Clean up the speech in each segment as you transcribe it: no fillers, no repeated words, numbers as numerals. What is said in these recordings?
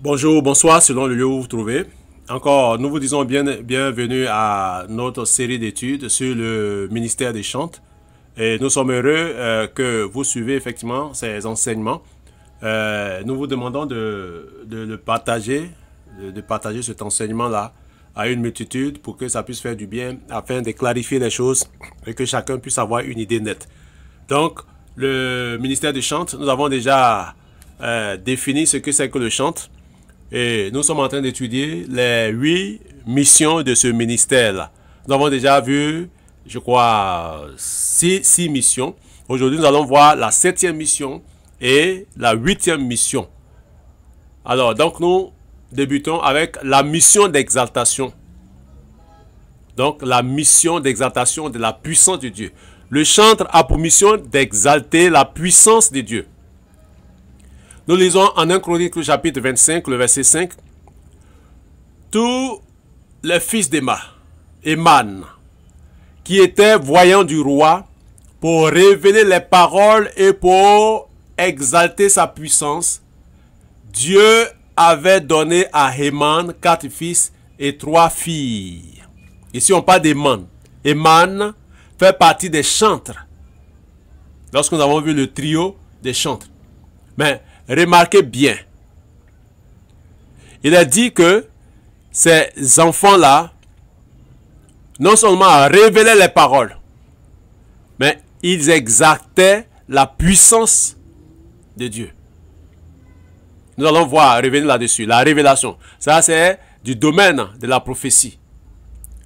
Bonjour, bonsoir, selon le lieu où vous vous trouvez. Encore, nous vous disons bienvenue à notre série d'études sur le ministère des chantes. Et nous sommes heureux que vous suivez effectivement ces enseignements. Nous vous demandons de partager cet enseignement-là à une multitude pour que ça puisse faire du bien, afin de clarifier les choses et que chacun puisse avoir une idée nette. Donc, le ministère des chantes, nous avons déjà défini ce que c'est que le chante. Et nous sommes en train d'étudier les 8 missions de ce ministère-là. Nous avons déjà vu, je crois, 6 missions. Aujourd'hui, nous allons voir la 7e mission et la 8e mission. Alors, donc, nous débutons avec la mission d'exaltation. Donc, la mission d'exaltation de la puissance de Dieu. Le chantre a pour mission d'exalter la puissance de Dieu. Nous lisons en 1 Chronique chapitre 25, le verset 5. Tous les fils d'Éman, qui étaient voyants du roi, pour révéler les paroles et pour exalter sa puissance, Dieu avait donné à Héman 4 fils et 3 filles. Ici on parle d'Éman. Héman fait partie des chantres. Lorsque nous avons vu le trio des chantres. Mais remarquez bien, il a dit que ces enfants-là, non seulement révélaient les paroles, mais ils exaltaient la puissance de Dieu. Nous allons voir, revenir là-dessus, la révélation. Ça, c'est du domaine de la prophétie.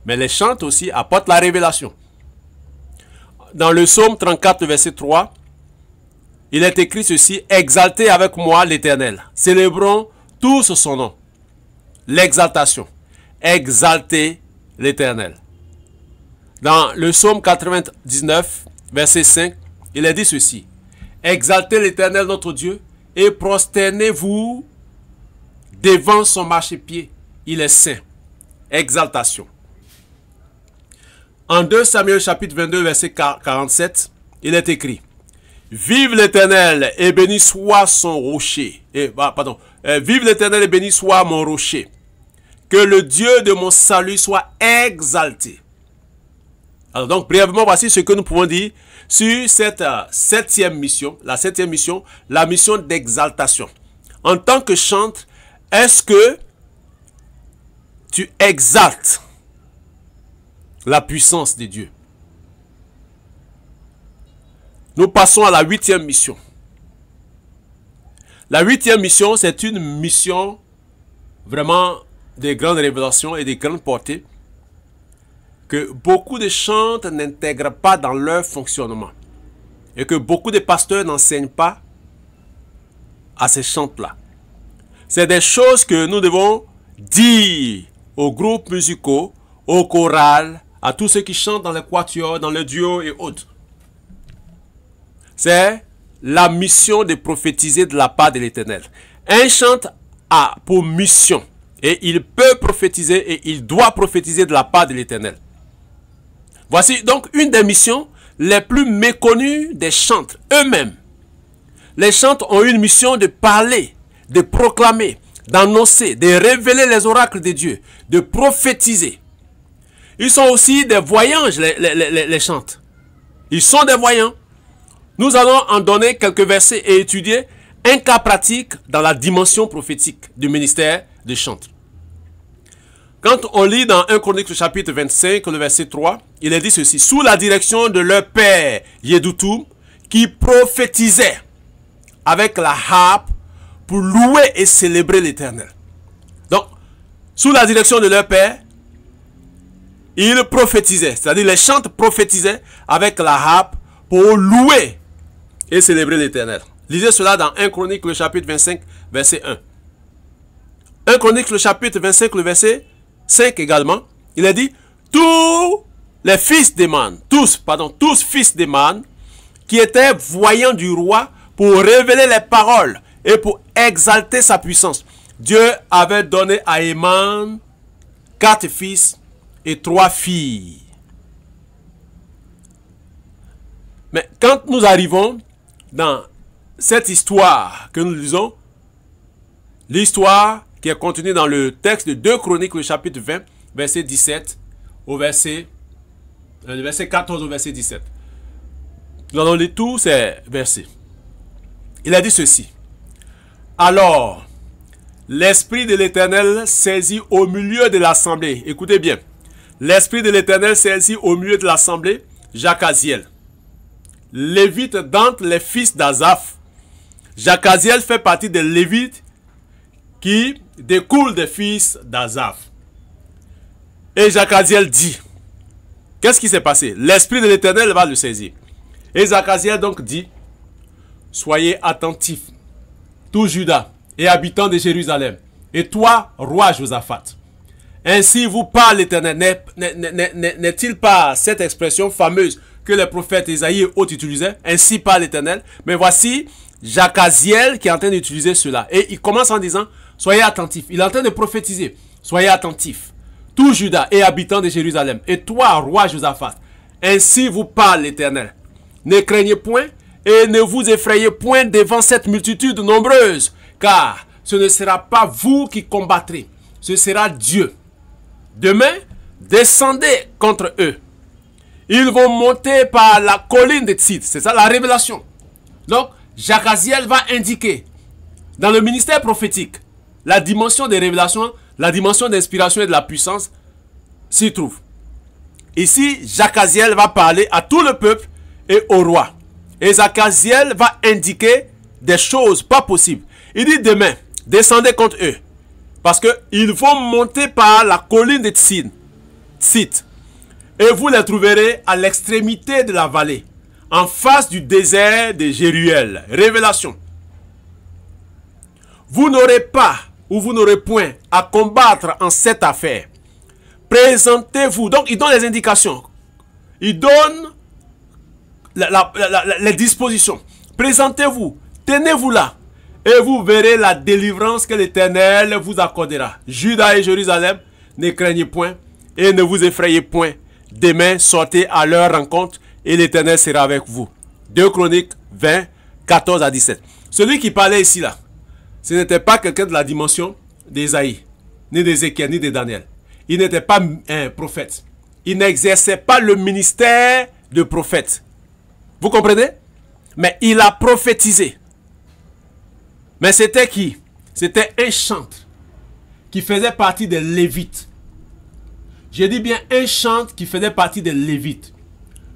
Mais les chants aussi apportent la révélation. Dans le psaume 34, verset 3, il est écrit ceci: exaltez avec moi l'Éternel. Célébrons tous son nom. L'exaltation. Exaltez l'Éternel. Dans le psaume 99, verset 5, il est dit ceci: exaltez l'Éternel notre Dieu et prosternez-vous devant son marchepied. Il est saint. Exaltation. En 2 Samuel chapitre 22, verset 47, il est écrit: vive l'Éternel et béni soit son rocher. Vive l'Éternel et béni soit mon rocher. Que le Dieu de mon salut soit exalté. Alors donc, brièvement, voici ce que nous pouvons dire sur cette 7e mission. La 7e mission, la mission d'exaltation. En tant que chantre, est-ce que tu exaltes la puissance de Dieu? Nous passons à la 8e mission. La 8e mission, c'est une mission vraiment de grandes révélations et de grandes portées que beaucoup de chantres n'intègrent pas dans leur fonctionnement et que beaucoup de pasteurs n'enseignent pas à ces chantres-là. C'est des choses que nous devons dire aux groupes musicaux, aux chorales, à tous ceux qui chantent dans les quatuors, dans les duos et autres. C'est la mission de prophétiser de la part de l'Éternel. Un chantre a pour mission, et il peut prophétiser, et il doit prophétiser de la part de l'Éternel. Voici donc une des missions les plus méconnues des chantres eux-mêmes. Les chantres ont une mission de parler, de proclamer, d'annoncer, de révéler les oracles de Dieu, de prophétiser. Ils sont aussi des voyants, les chantres. Ils sont des voyants. Nous allons en donner quelques versets et étudier un cas pratique dans la dimension prophétique du ministère des chantres. Quand on lit dans 1 Chronique chapitre 25, le verset 3, il est dit ceci: sous la direction de leur père Yedoutoum, qui prophétisait avec la harpe pour louer et célébrer l'Éternel. Donc, sous la direction de leur père, ils prophétisaient, c'est-à-dire les chantres prophétisaient avec la harpe pour louer et célébrer l'Éternel. Lisez cela dans 1 Chronique, le chapitre 25, verset 1. 1 Chronique, le chapitre 25, le verset 5 également. Il est dit: tous les fils d'Éman, tous fils d'Éman, qui étaient voyants du roi pour révéler les paroles et pour exalter sa puissance. Dieu avait donné à Éman 4 fils et 3 filles. Mais quand nous arrivons dans cette histoire que nous lisons, L'histoire qui est contenue dans le texte de 2 Chroniques, le chapitre 20, verset 17 au verset 14 au verset 17. Nous allons lire tous ces versets. Il a dit ceci. Alors, l'Esprit de l'Éternel saisit au milieu de l'assemblée. Écoutez bien. L'Esprit de l'Éternel saisit au milieu de l'assemblée Jacaziel, Lévite d'entre les fils d'Azaph. Jacaziel fait partie des Lévites qui découlent des fils d'Azaph. Et Jacaziel dit, qu'est-ce qui s'est passé? L'Esprit de l'Éternel va le saisir. Et Jacaziel donc dit, soyez attentifs, tout Juda et habitants de Jérusalem, et toi, roi Josaphat. Ainsi vous parle l'Éternel. N'est-il pas cette expression fameuse que les prophètes Isaïe et autres utilisaient? Ainsi parle l'Éternel. Mais voici Jacaziel qui est en train d'utiliser cela. Et il commence en disant, soyez attentifs. Il est en train de prophétiser. Soyez attentifs, tout Juda et habitants de Jérusalem, et toi, roi Josaphat. Ainsi vous parle l'Éternel. Ne craignez point et ne vous effrayez point devant cette multitude nombreuse, car ce ne sera pas vous qui combattrez, ce sera Dieu. Demain, descendez contre eux. Ils vont monter par la colline de Tsid. C'est ça la révélation. Donc, Jacaziel va indiquer dans le ministère prophétique la dimension des révélations, la dimension d'inspiration et de la puissance s'y trouve. Ici, Jacaziel va parler à tout le peuple et au roi. Et Jacaziel va indiquer des choses pas possibles. Il dit demain, descendez contre eux. Parce qu'ils vont monter par la colline de Tsid. Et vous les trouverez à l'extrémité de la vallée, en face du désert de Jéruel. Révélation. Vous n'aurez pas, ou vous n'aurez point, à combattre en cette affaire. Présentez-vous. Donc, il donne les indications. Il donne les dispositions. Présentez-vous. Tenez-vous là. Et vous verrez la délivrance que l'Éternel vous accordera. Juda et Jérusalem, ne craignez point et ne vous effrayez point. Demain, sortez à leur rencontre et l'Éternel sera avec vous. 2 Chroniques 20, 14 à 17. Celui qui parlait ici là, ce n'était pas quelqu'un de la dimension d'Ésaïe, ni d'Ézéchiel, ni de Daniel. Il n'était pas un prophète. Il n'exerçait pas le ministère de prophète. Vous comprenez? Mais il a prophétisé. Mais c'était qui? C'était un chantre qui faisait partie des Lévites. J'ai dit bien un chantre qui faisait partie des Lévites.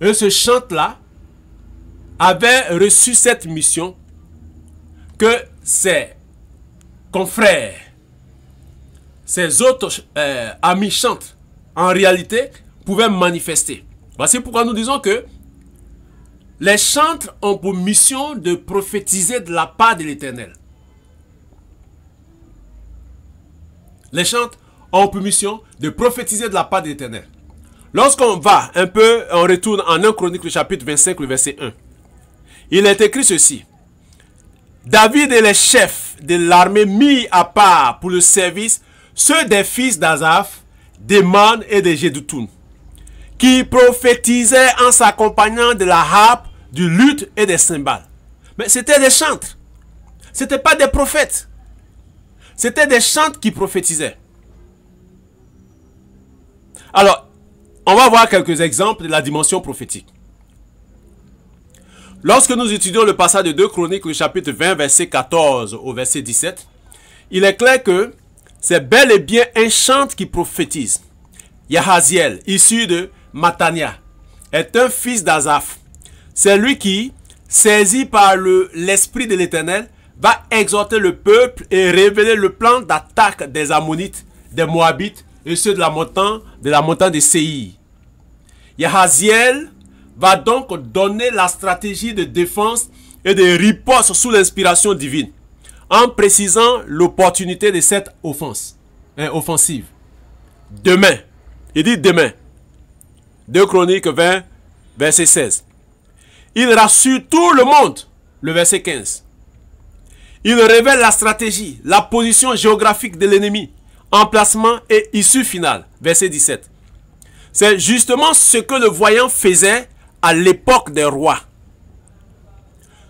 Et ce chantre-là avait reçu cette mission que ses confrères, ses autres amis chantres, en réalité, pouvaient manifester. Voici pourquoi nous disons que les chantres ont pour mission de prophétiser de la part de l'Éternel. Les chantres ont pour mission de prophétiser de la part de l'Éternel. Lorsqu'on va un peu, on retourne en 1 Chronique, le chapitre 25, le verset 1. Il est écrit ceci. David et les chefs de l'armée mis à part pour le service, ceux des fils d'Azaph, d'Éman et de Jeduthun, qui prophétisaient en s'accompagnant de la harpe, du luth et des cymbales. Mais c'était des chantres. Ce n'étaient pas des prophètes. C'était des chantres qui prophétisaient. Alors, on va voir quelques exemples de la dimension prophétique. Lorsque nous étudions le passage de 2 Chroniques, le chapitre 20, verset 14 au verset 17, il est clair que c'est bel et bien un chantre qui prophétise. Jahaziel, issu de Matania, est un fils d'Azaph. C'est lui qui, saisi par l'Esprit de l'Éternel, va exhorter le peuple et révéler le plan d'attaque des Ammonites, des Moabites et ceux de la montagne de Séir. Jahaziel va donc donner la stratégie de défense et de riposte sous l'inspiration divine, en précisant l'opportunité de cette offensive. Demain, il dit demain, 2 Chroniques 20, verset 16. Il rassure tout le monde, le verset 15. Il révèle la stratégie, la position géographique de l'ennemi, emplacement et issue finale, verset 17. C'est justement ce que le voyant faisait à l'époque des rois.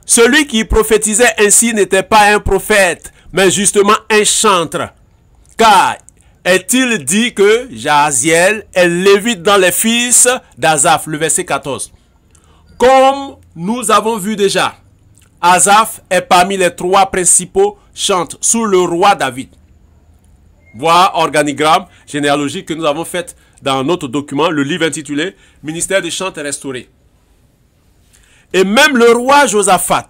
Celui qui prophétisait ainsi n'était pas un prophète, mais justement un chantre. Car est-il dit que Jahaziel est lévite dans les fils d'Asaph, le verset 14. Comme nous avons vu déjà, Asaph est parmi les 3 principaux chantres sous le roi David. Voir organigramme généalogique que nous avons fait dans notre document, le livre intitulé « Ministère des chants restaurés ». Et même le roi Josaphat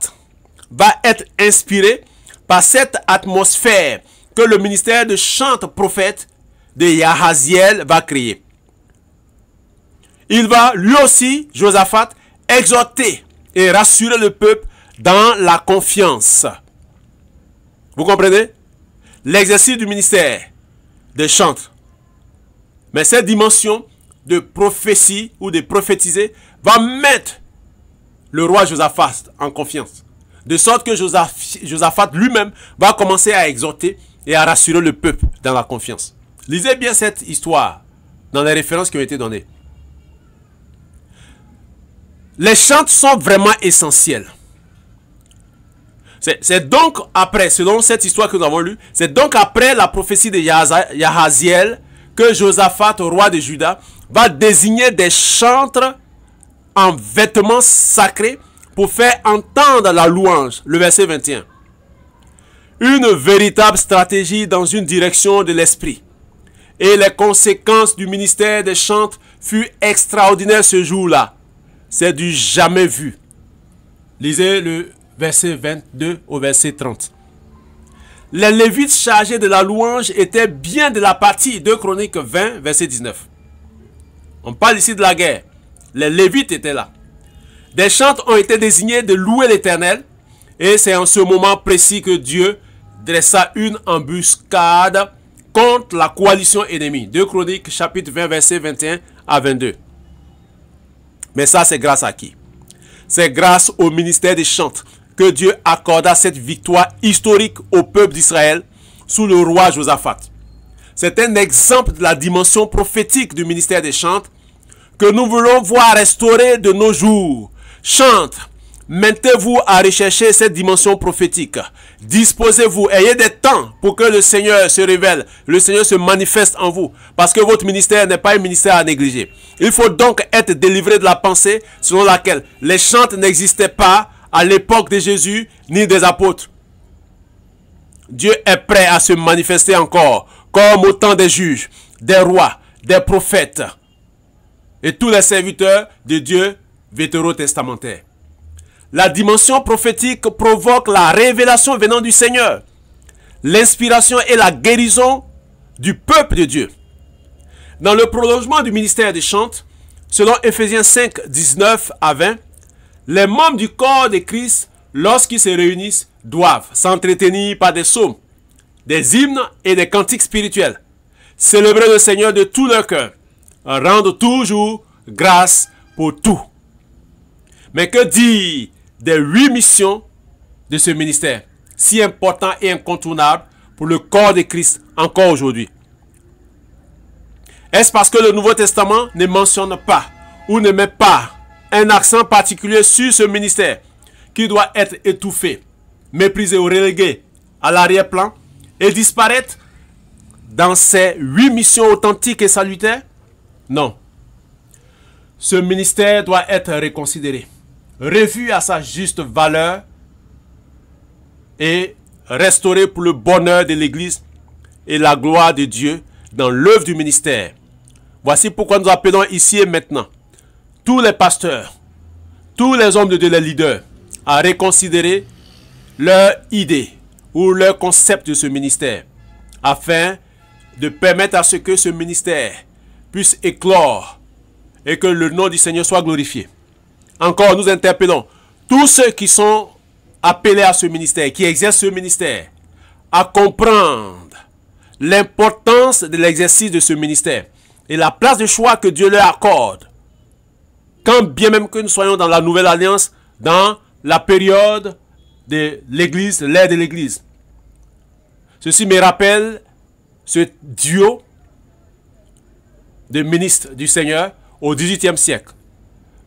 va être inspiré par cette atmosphère que le ministère de chantre-prophète de Jahaziel va créer. Il va lui aussi, Josaphat, exhorter et rassurer le peuple dans la confiance. Vous comprenez? L'exercice du ministère de chantre. Mais cette dimension de prophétie ou de prophétiser va mettre le roi Josaphat en confiance. De sorte que Josaphat lui-même va commencer à exhorter et à rassurer le peuple dans la confiance. Lisez bien cette histoire dans les références qui ont été données. Les chantres sont vraiment essentiels. C'est donc après, selon cette histoire que nous avons lue, c'est donc après la prophétie de Jahaziel que Josaphat, roi de Juda, va désigner des chantres en vêtements sacrés pour faire entendre la louange. Le verset 21. Une véritable stratégie dans une direction de l'esprit. Et les conséquences du ministère des chantres furent extraordinaires ce jour-là. C'est du jamais vu. Lisez le verset 22 au verset 30. Les Lévites chargés de la louange étaient bien de la partie. 2 Chroniques 20, verset 19. On parle ici de la guerre. Les Lévites étaient là. Des chantres ont été désignés de louer l'Éternel. Et c'est en ce moment précis que Dieu dressa une embuscade contre la coalition ennemie. 2 Chroniques chapitre 20, verset 21 à 22. Mais ça, c'est grâce à qui? C'est grâce au ministère des chantres que Dieu accorda cette victoire historique au peuple d'Israël sous le roi Josaphat. C'est un exemple de la dimension prophétique du ministère des chantres que nous voulons voir restaurer de nos jours. Chantres, mettez-vous à rechercher cette dimension prophétique. Disposez-vous, ayez des temps pour que le Seigneur se révèle, le Seigneur se manifeste en vous. Parce que votre ministère n'est pas un ministère à négliger. Il faut donc être délivré de la pensée selon laquelle les chantres n'existaient pas à l'époque de Jésus ni des apôtres. Dieu est prêt à se manifester encore, comme au temps des juges, des rois, des prophètes et tous les serviteurs de Dieu vétérotestamentaires. La dimension prophétique provoque la révélation venant du Seigneur, l'inspiration et la guérison du peuple de Dieu. Dans le prolongement du ministère des chantres, selon Ephésiens 5, 19 à 20, les membres du corps de Christ, lorsqu'ils se réunissent, doivent s'entretenir par des psaumes, des hymnes et des cantiques spirituels, célébrer le Seigneur de tout leur cœur, rendre toujours grâce pour tout. Mais que dire des 8 missions de ce ministère, si important et incontournable pour le corps de Christ encore aujourd'hui? Est-ce parce que le Nouveau Testament ne mentionne pas ou ne met pas un accent particulier sur ce ministère qui doit être étouffé, méprisé ou relégué à l'arrière-plan et disparaître dans ces 8 missions authentiques et salutaires? Non. Ce ministère doit être reconsidéré, revu à sa juste valeur et restauré pour le bonheur de l'Église et la gloire de Dieu dans l'œuvre du ministère. Voici pourquoi nous appelons ici et maintenant tous les pasteurs, tous les hommes de Dieu, les leaders, à reconsidérer leur idée ou leur concept de ce ministère, afin de permettre à ce que ce ministère puisse éclore et que le nom du Seigneur soit glorifié. Encore, nous interpellons tous ceux qui sont appelés à ce ministère, qui exercent ce ministère, à comprendre l'importance de l'exercice de ce ministère et la place de choix que Dieu leur accorde. Quand bien même que nous soyons dans la nouvelle alliance, dans la période de l'Église, l'ère de l'Église. Ceci me rappelle ce duo de ministres du Seigneur au XVIIIe siècle.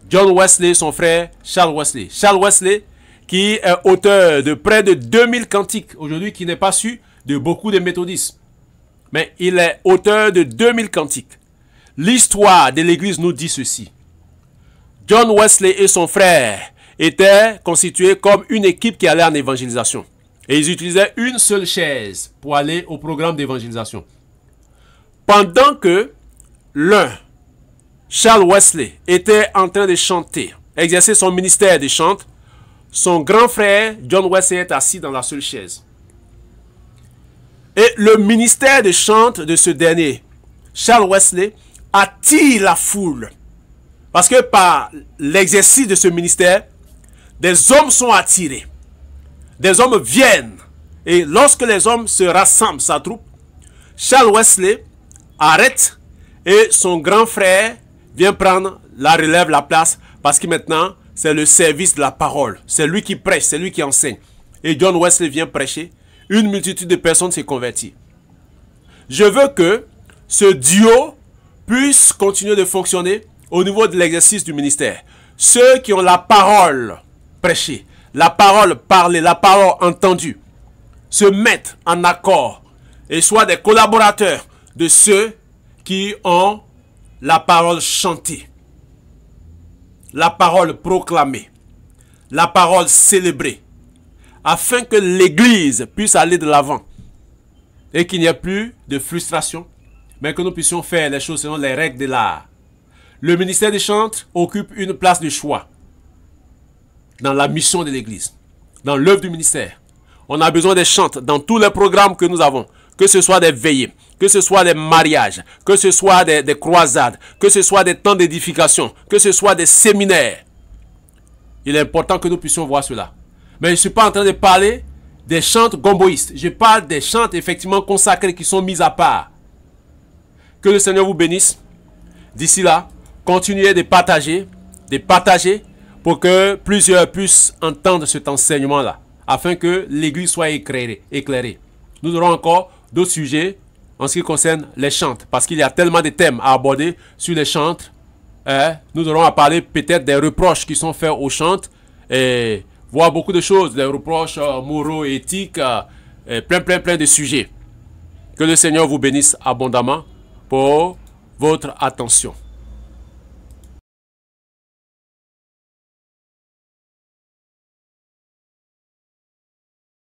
John Wesley, son frère Charles Wesley. Charles Wesley, qui est auteur de près de 2000 cantiques, aujourd'hui qui n'est pas su de beaucoup de méthodistes. Mais il est auteur de 2000 cantiques. L'histoire de l'église nous dit ceci. John Wesley et son frère étaient constitués comme une équipe qui allait en évangélisation. Et ils utilisaient une seule chaise pour aller au programme d'évangélisation. Pendant que l'un, Charles Wesley, était en train de chanter, exercer son ministère de chant, son grand frère, John Wesley, est assis dans la seule chaise. Et le ministère de chant de ce dernier, Charles Wesley, attire la foule. Parce que par l'exercice de ce ministère, des hommes sont attirés. Des hommes viennent. Et lorsque les hommes se rassemblent, sa troupe, Charles Wesley arrête et son grand frère vient prendre la relève, la place, parce que maintenant, c'est le service de la parole. C'est lui qui prêche, c'est lui qui enseigne. Et John Wesley vient prêcher. Une multitude de personnes s'est convertie. Je veux que ce duo puisse continuer de fonctionner au niveau de l'exercice du ministère. Ceux qui ont la parole prêchée, la parole parlée, la parole entendue, se mettent en accord et soient des collaborateurs de ceux qui ont la parole chantée, la parole proclamée, la parole célébrée, afin que l'Église puisse aller de l'avant et qu'il n'y ait plus de frustration, mais que nous puissions faire les choses selon les règles de l'art. Le ministère des chants occupe une place de choix dans la mission de l'Église, dans l'œuvre du ministère. On a besoin des chants dans tous les programmes que nous avons, que ce soit des veillées, que ce soit des mariages, que ce soit des croisades, que ce soit des temps d'édification, que ce soit des séminaires. Il est important que nous puissions voir cela. Mais je ne suis pas en train de parler des chants gomboïstes. Je parle des chants effectivement consacrés qui sont mis à part. Que le Seigneur vous bénisse. D'ici là, continuez de partager pour que plusieurs puissent entendre cet enseignement-là, afin que l'Église soit éclairée. Nous aurons encore d'autres sujets en ce qui concerne les chants, parce qu'il y a tellement de thèmes à aborder sur les chants. Nous aurons à parler peut-être des reproches qui sont faits aux chants, et voir beaucoup de choses, des reproches moraux et éthiques, plein de sujets. Que le Seigneur vous bénisse abondamment pour votre attention.